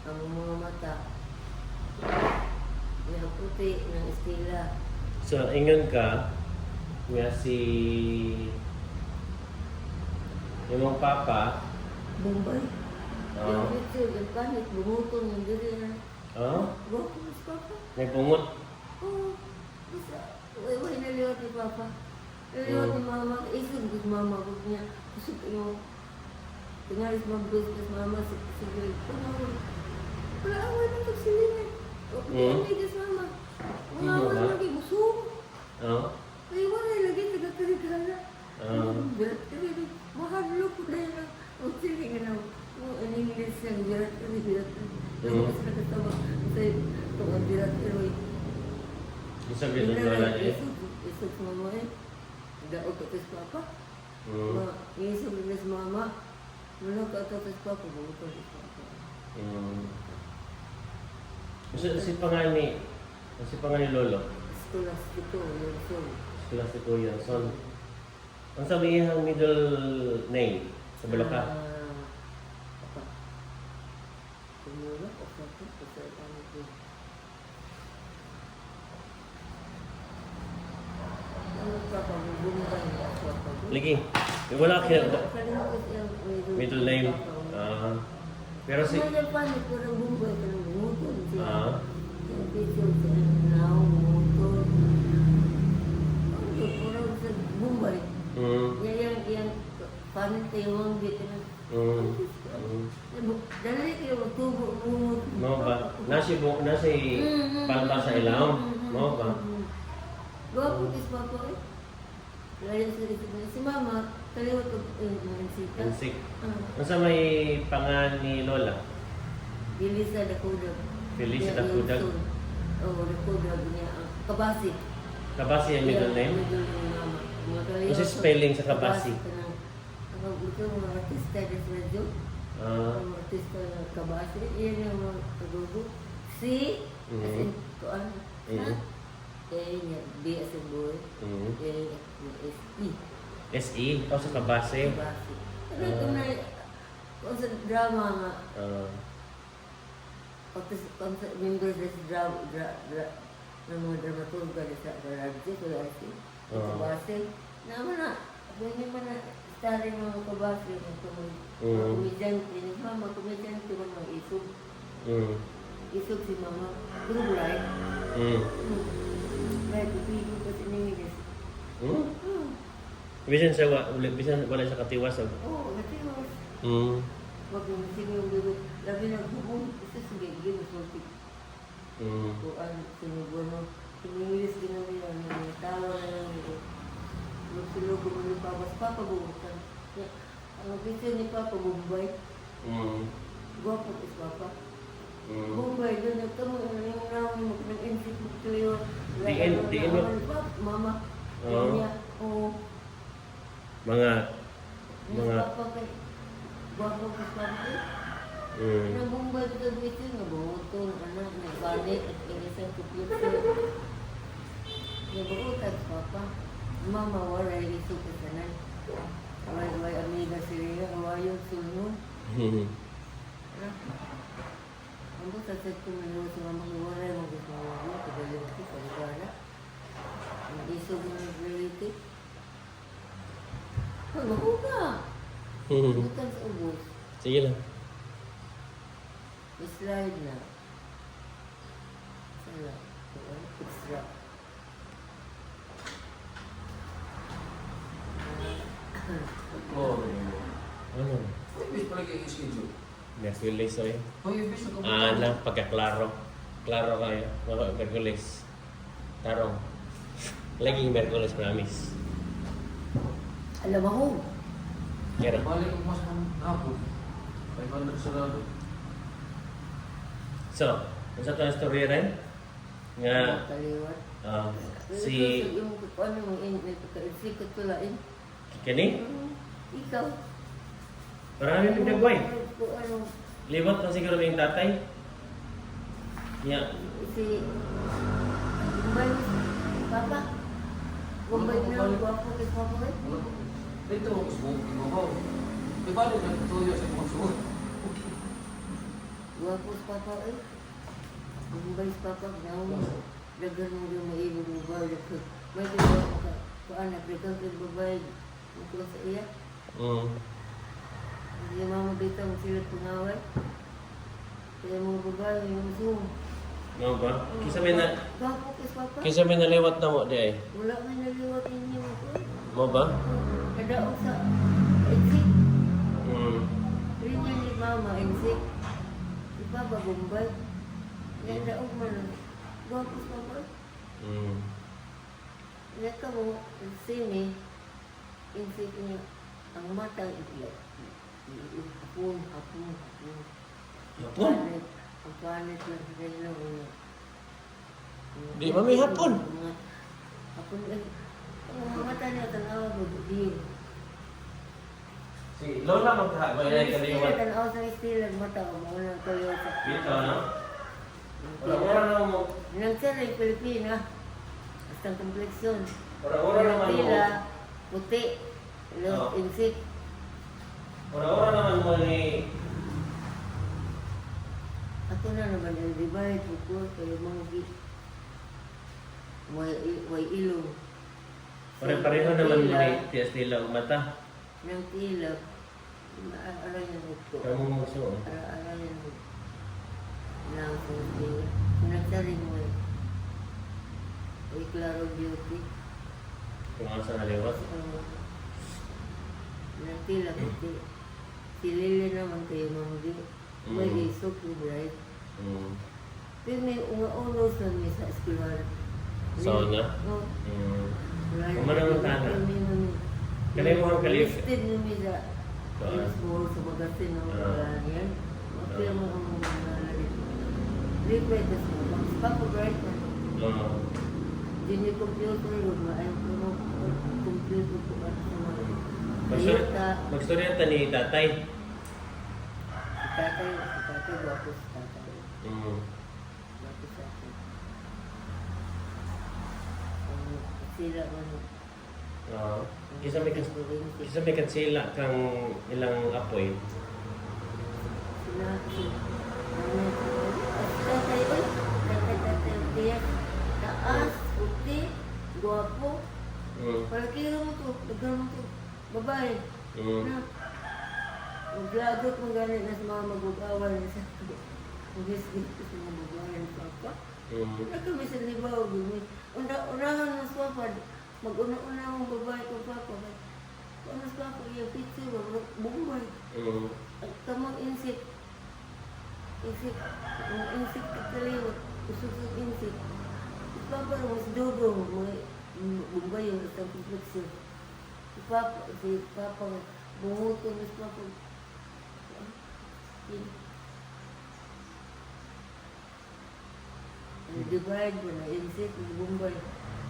ang mga mata. Yung puti ng estila. So, ingon ka, nga si yung mong papa, Bombay. Yung oh, picture, yung panit, bumutong yung diri na. oh, Gwapo mas papa. nagpungot. Oo. Isa. Uy, naliwat ni papa. Naliwat ni mama. Isog ni mama. Huwag niya. Kusog yung tingalis mag-business mama. Sige. Wala away na pagsilingan. Huwag niya mama. Wala away na lagi. Busog. Oh, Ay, wala lagi. Taga-taligala. Birat-talig. Mahalo ko dahil na. Ang silingan na. Ang English yan. Birat-talig. Tapos nakatawa. Kasi itong ang birat-talig. isa ganun wala eh. Isog sa mama eh. Daog ka sa papa. Mm. Isog na sa mama. Wala ka sa papa. Buto sa papa. Si pangalan ni Lolo, Stulas ito. Yung son. sila si Kuya Son. Ang sabi ang middle name sa Bulacan? Apa? Kumula o papa. Kasi ano ko. Ano papa? Bumban niya ako papa. Lagi, wala kaya Kalimutan yung middle name. Pero si Kaya paano ko ng bumbay ka ng bumutol siya. ah, Yung picture sa now, bumutol. Ang kurang sa bumbay. Yang paano tayo ang dito na. Dali kayo magtubo bumutol. mo ba? Nasi palta sa ilaw, mo ba? Gwapo kis papa eh. Layo sa dito na. Si mama, kaliwat ko yung sita. Insik. Ang sa may pangan ni Lola? Dilisa Dakudag. Felicia Dakudag. Oo, Dakudag niya. Kabasi. Kabasi ang middle name? Middle name mama. Kasi spelling sa Kabasi. Ang ito mga artista na sa radyo. Ang artista ng Kabasi. Iyan yung mga tagugo. Si, as in, kuan. A niya, B as in boy. A niya, S-E. SE, o sa Kabase. Kabasi. Pero ito na, kung sa drama nga, kung sa members na sa ng mga dramaturga na sa radyo, kaya si Kabasi. Naman na, ganyan man na, starring mga Kabasi, mga komedyante, mama, komedyante man mga isog. Isog si mama. True right? Right, pipigil ko si Nimilis. Bisan wala sa katiwas. Oo, natiwas. Wag mo sige yung bibig. Labi na bumong, isa sige, sige, masulti. Kuan, sinubuno. Si Nimilis din namin yan, tawa na lang nito. Magsilugo mo ni Papa, Papa bumutan. Ang picture ni Papa, Bombay. Gwapo is Papa. Bombay, doon nagtamo yung namin mag-institute to yun. Diin mo? Mama. Oo. Oo. Mga Papa kay Gwapo is Papa. Nang Bombay ko sa picture, nabutong, anak, nagbanit, at inisang computer. Nabutan si Papa. Mama, wala yung isip ko sanay. Away amiga sila, away yung sulno. Ang buta sa ito na sa mama ko, wala yung mag-isawa mo, pagaling ko, pagkala. Ang isog mo nag-related. Hoy, mabuka! Butan sa ubos. Sige lang. Slide na. Sala. Extra. Ano? Ibig pala kayo schedule. Next release oy. Ibig sa Lang pagkaklaro. Klaro kayo. Mga Merkulis. Tarong. Laging Merkulis, promise. Alam mo, Kaya Balik ko mas ng hapon. 500 sa lado. so, kung sa ito story rin, nga kaliwat. si Yung ano mo, pagka-execute ko lain. Kani, Ikaw. marami yung nagway. Ano, Liwat na siguro yung tatay. Yeah. si Bombay, Papa. Bombay na ang gwapo kay Papa eh. Dito ako smoking ako. May balik na tuyo sa mga suot. Guwapos papa eh. Bumbay sa papa, naon. Dagan mo yung maibog mo ba? May kaya ka, paanak, dagan ka babay. Mukha sa iya. Hindi mama dito ang sila pungaway. Kaya mga babae, yung zoom. Ano ba? Guwapos papa. Kisa may naliwat na mo di ay. Wala may naliwat ninyo ako. Mo ba? Nadaog sa exit. Rin niya ni mama, exit. Iba ba Bombay? Nadaog man. Guwapos papa. Ingat ka mo, sini, exit niya. Ang mata, hapon. Hapon? Ang panet lang sa kanila. Di ba may hapon? Hapon, ang mata niya, tanawa mo, di. Si Lola magkahagay na kaliwat. Tanawa sa istila, mata ko, mga kayo sa... Dito, no? Ora-ora na mo. Nagsara yung Pilipina. Basta ang kompleksyon. Ora-ora naman mo. Pila, puti, Oo. insik. Ora-ora naman mo ni... Ako na naman yung divide, pukul, kayo mga git. Way ilong. Pare-pareho naman mo ni Tias Lila ang mata. Nang tila, ara yan ito. Kamu mo gusto. Ara yan ito. Lang sa tila. Nagsaring mo eh. Way klaro beauty. Kung asa naliwat. Nang tila, puti. Si Lili naman kayo mga git. May isok yung bright. Pero may unos na may sa eskwelahan. Saan niya? Oo. Kumanang tanan. Kanay mo ang kalif. Listed na may sa baseball sa magasin ng mga yan. Kaya mo ang mga liquid na sa mga. Papa bright na. Dini computer yun. Maayon ko mo computer ko at sa mga. Magstoryanta ni tatay. Si tatay, guwapo si tatay. Guwapo sa akin. Sila man. Kisa may katsila kang ilang apoy. Sila, tatay, tatay, taas, puti, guwapo. Palakiro mo to, dagan mo to, babae. Na, maglagot mo ganit na sa mga mag-ugawan na sa mag-isgit ko sa mga babae ng papa. Wala kami sa libaw, unahan ng swapad, mag-una-una ang babae ko papa. Kung mas papa, yung picture, bumbay. At tamang insik. Ang insik kaliwat, ususog insik. Papa, mas dodong, mga bumbay yung isang kompleksyon. Si Papa, bumuto mas Papa. Divide mo na, insik, bumbay,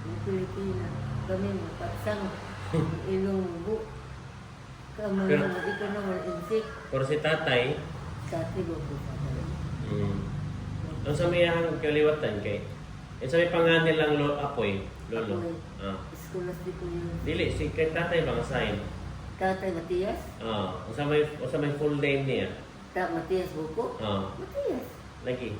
yung Pilipina. Kami mapaksang, ilong bu. Kami naman, ito naman, insik. Pero si tatay, Tatay ko po sa tatay. ang samiyahang kaliwatan kay, sa may panganil lang apoy, lolo. Eskulas di ko yun. Dili, si kay tatay bang sign? Tatay Matias? Sa may full name niya. Matias Buko? Matias. Lagi.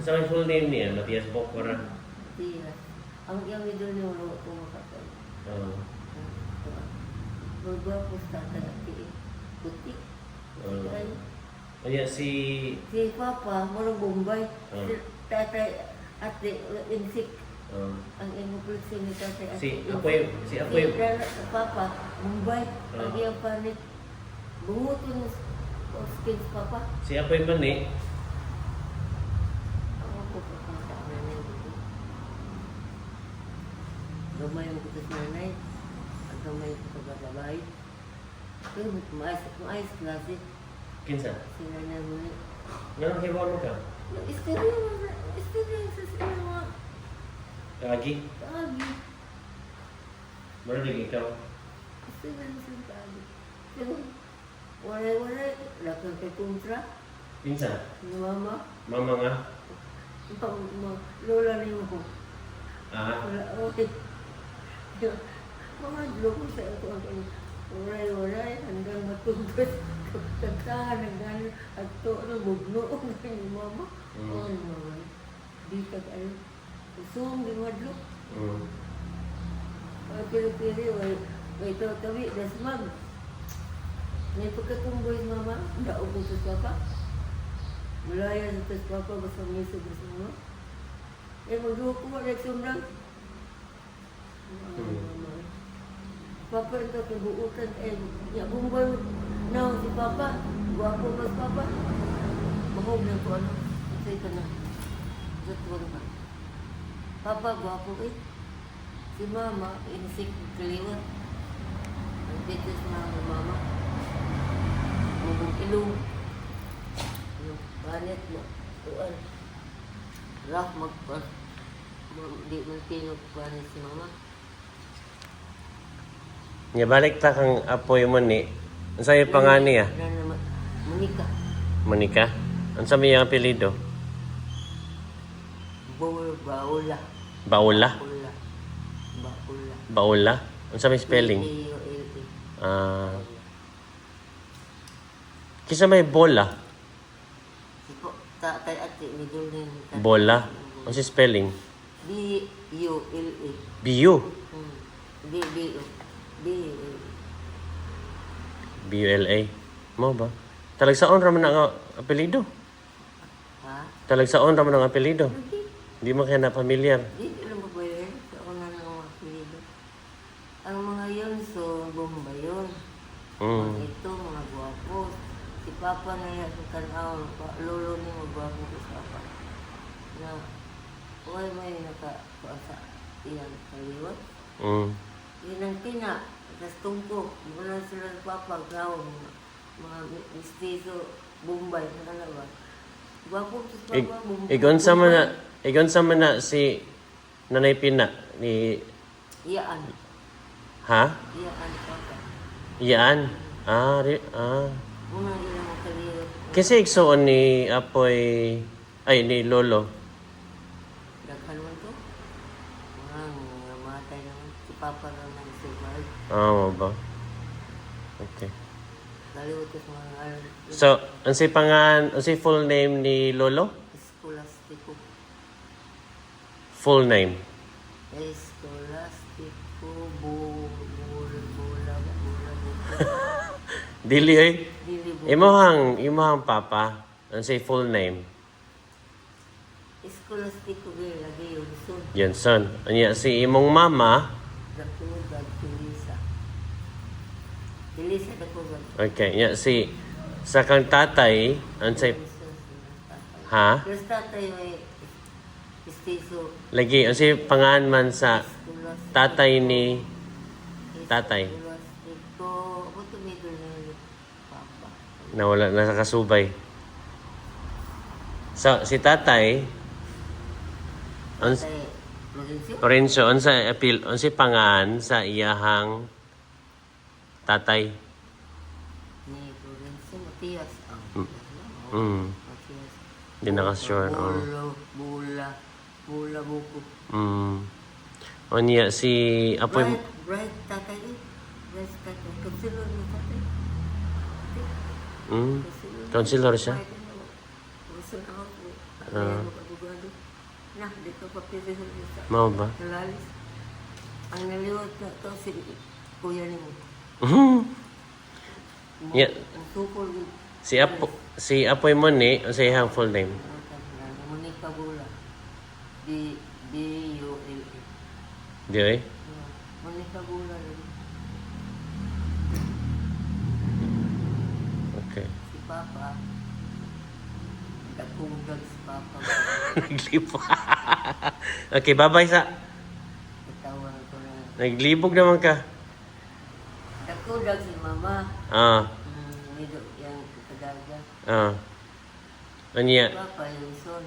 Sa may full name niya, Matias Bokora. Matias. Ang iyang idol niyo ko makakay. Magwapo sa tatay at puti. Kaya si Papa, marang Bombay. Si tatay ate insik. Ang inuplexin ni tatay ate. Si Apoy. Si Papa, Bombay. Ang iyang panit. Bumuto ng skins Papa. Si Apoy Mani. Ako po papunta na nandito. Gamay ang kutas nanay. At gamay ang pagkababay. Pero maayos klase. Kinsa? Sila na muli. Ganang hiwa mo ka? Istorya sa sila mga Kagi? kaagi. Marunong ikaw? Istorya sa kaagi. Pero walay-walay, lakang kay kontra. Kinsa? Ni mama. Mama nga? Lola ni mo. Ah? Wala, okay. Mga loko sa ako. Walay-walay, hanggang matungkot. pagkantahan ng gano'n at to, bugnoon ng kanyang mama. Oo naman. Di ka kayo. Usong, di madlo. Pili-pili, may tawi, dasmag. May pagkatumboy sa mama, daog mo sa papa. Malaya sa papa, basta may subas mo. Magduwa ko, nagsumrang. Papa ito, kibuutan, bumbay na si Papa, guwapo ba si Papa? Mahog na ko ano, say ka na, zatwang ba? Papa, guwapo eh. Si Mama, inisik kaliwat. Ang titis na ang Mama. Mabong ilong. Yung planet mo, tuan. Rough magpas. Di man tinog planet si Mama. Nya balik ta kang apoy mo ni. Unsa may pangani ah? Monica. Monica. Unsa may yang apelyido? Baula. Baula. Baula. Baula. Unsa may spelling? B-A-U-L-A. Kisa may bola. Sipo, tatay ate, middle name. Bola. Unsa spelling? B-U-L-A. Biu. B-B-U. B-U-L-A. B-U-L-A. Mo ba? Talagsaon ra man ang apelyido. Ha? Talagsaon ra man ang apelyido. Hindi. Di mo kaya na familiar. Hindi lang ba yun? Sa una ng mga apelido. Ang mga yun, so, bomba yun. Mga ito, mga guwapo. Si Papa na yan, sa tanaw, lolo ni mo guwapo ko sa Papa. Na, huwag may nakakuasa iyan kaliwat. Yun ang tina, tas tungko. Muna sila sa Papa, gawang mga mistiso, Bombay, nakalawa. Guwapo sa Papa, Bombay. Igon sa man na si Nanay Pina ni Iyaan. ha? Iyaan, Papa. Iyaan. Una ilang mo kaliwat. Kasi igsoon ni Apoy ni Lolo. Daghan mo to. Mga matay naman. Si Papa lang nag-survive. Mo ba? Okay. Kaliwat ko sa mga alam. So, unsay full name ni Lolo? Escolastico. Full name. Escolastico. Bula. Dili eh. Dilibo. Imong papa, unsay full name? Escolastico gaya lagi yun. So, Johnson. Anya si imong mama, Dakugag Tilisa. Tilisa Dakugag. okay, nya si sa kang tatay, unsay ha? Plus tatay may istiso. Lagi unsay pangan man sa tatay ni tatay. Escolastico. Ako tumidol na yun. Papa. Nawala na sa kasubay. So, si tatay, Tatay. Lorenzo. Lorenzo, unsay pangan sa iyahang tatay? Ni Lorenzo Matias. Matias. Di naka-sure. Bula buko. O niya, si Apoy, Bright tatay eh. Bright tatay. Consilor mo tatay. counselor siya. Gusto na ako. Kaya mag-abogado. Na, dito pa pili sa Mao ba? Nalalis. Ang naliwat na to si kuya ni mo. Yeah. Ang sukol. Si Apoy mo ni, o sa iyang full name? Monica Bula. B-U-L-A. Di eh? Monica Bula. Okay. Si Papa. Dakugag si Papa. Naglipo. Okay, bye-bye sa... Itawan ko na. Naglibog naman ka. Dakugag si Mama. Nido yang kadaga. Anya, Papa Yunson.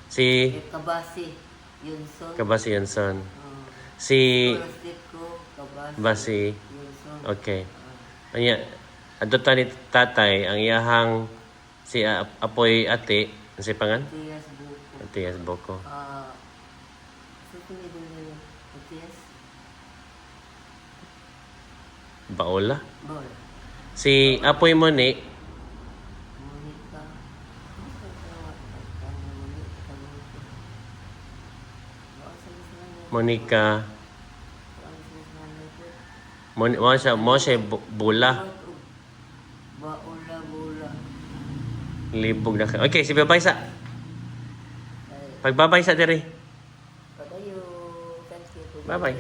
si Kabasi Yunson. Kabasi Yanson. Si Escolastico Kabasi Basi. Yunson. Okay. Anya, adto ni tatay ang iyahang si Apoy ate, si pangan? Matias Buko. Matias Boko. Sa tumido nila. Matias Baola? Bol. Si Apoy mo ni, Monica. Monica. Mo siya bula. Baula, bula. Libog na ka. Okay, si Babaysa. Pagbabaysa diri. Padayo. Thank you. Bye-bye. Bye-bye.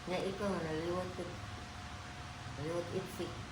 Na ikaw, naliwat itsik.